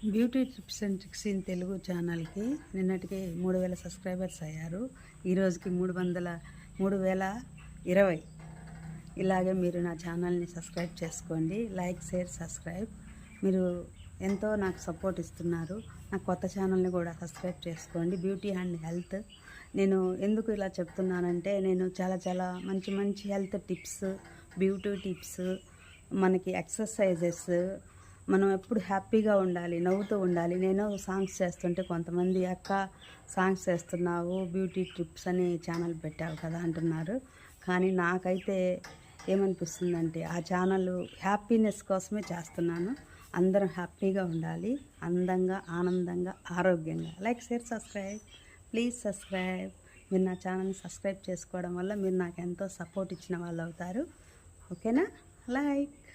Beauty tips and tricks in Telugu ఛానల్కి నిన్నటికి 3000 subscribers అయ్యారు. ఈరోజుకి 3020. ఇలాగే మీరు నా ఛానల్ని సబ్స్క్రైబ్ చేసుకోండి. Like, share, subscribe. మీరు ఎంతో నాకు సపోర్ట్ ఇస్తున్నారు. నా కొత్త ఛానల్ని కూడా సబ్స్క్రైబ్ చేసుకోండి. Beauty and health. నేను ఎందుకు ఇలా చెప్తున్నానంటే, నేను చాలా మంచి హెల్త్ టిప్స్, బ్యూటీ టిప్స్, మనకి ఎక్సర్సైజెస్, మనం ఎప్పుడు హ్యాపీగా ఉండాలి, నవ్వుతూ ఉండాలి. నేను సాంగ్స్ చేస్తుంటే కొంతమంది, అక్క సాంగ్స్ చేస్తున్నావు, బ్యూటీ టిప్స్ అని ఛానల్ పెట్టావు కదా అంటున్నారు. కానీ నాకైతే ఏమనిపిస్తుందంటే, ఆ ఛానల్ హ్యాపీనెస్ కోసమే చేస్తున్నాను. అందరం హ్యాపీగా ఉండాలి, అందంగా, ఆనందంగా, ఆరోగ్యంగా. Like, share, subscribe. Please subscribe. మీరు నా ఛానల్ని సబ్స్క్రైబ్ చేసుకోవడం వల్ల మీరు నాకు ఎంతో సపోర్ట్ ఇచ్చిన వాళ్ళు అవుతారు. ఓకేనా? లైక్.